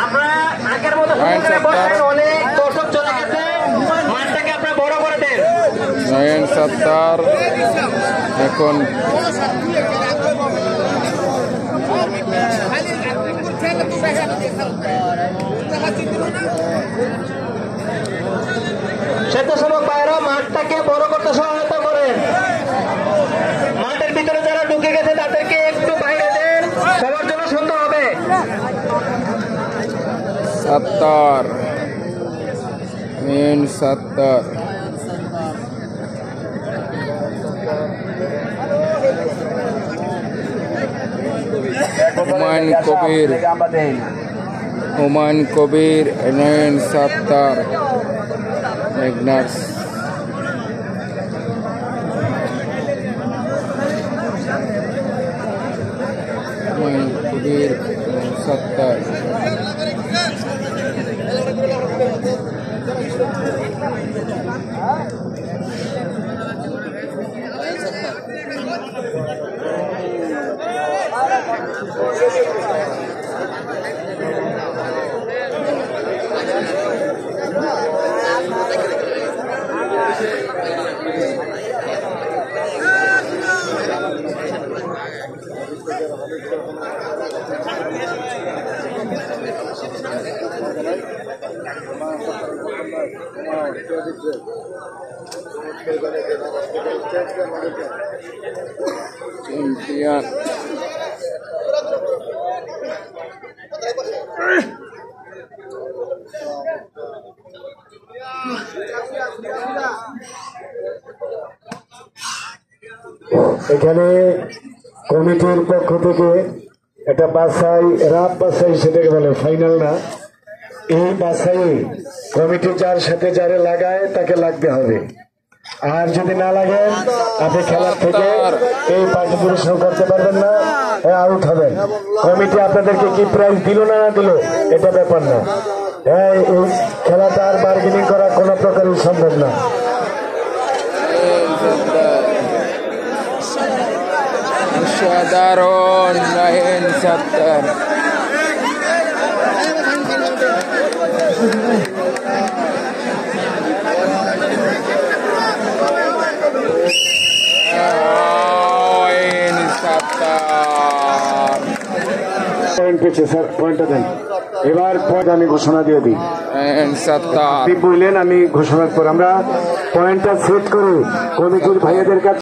আমরা আগের মতো অনেক দর্শক চলে গেছে, মাঠটাকে আপনারা বড় করে দেন। 970 এখন স্বেচ্ছাসেবক ভাইরা মাঠটাকে বড় করতে সহায়তা করেন। মাঠের ভিতরে যারা ঢুকে গেছে তাদেরকে একটু বাইরে দেন, সবার জন্য সুন্দর হবে। 70 মেন 70 হুমায়ুন কবির 970 মেঘনাস হুমায়ুন কবির 970 চ্যাম্পিয়ন এখানে কমিটির পক্ষ থেকে একটা বাছাই রাত বাছাই, সেটাকে বলে ফাইনাল না। এই বাছাই কমিটি যার সাথে যারে লাগায় তাকে লাগতে হবে, আর যদি না লাগে আপনি খেলার থেকে এই পার্টি পরিশ্রম করতে পারবেন না, আউট হবেন। কমিটি আপনাদেরকে কি প্রাইজ দিল না দিল এটা ব্যাপার না, এই খেলাটা আর বার্গেনিং করা কোনো প্রকারই সম্ভব না। সাধারণ 970 পয়েন্ট পেয়েছে স্যার, পয়েন্টটা দেন। এবার পয়েন্ট আমি ঘোষণা দিয়ে দিই, আপনি বললেন আমি ঘোষণার পর আমরা পয়েন্টটা সেট করে কমিটির ভাইয়াদের কাছে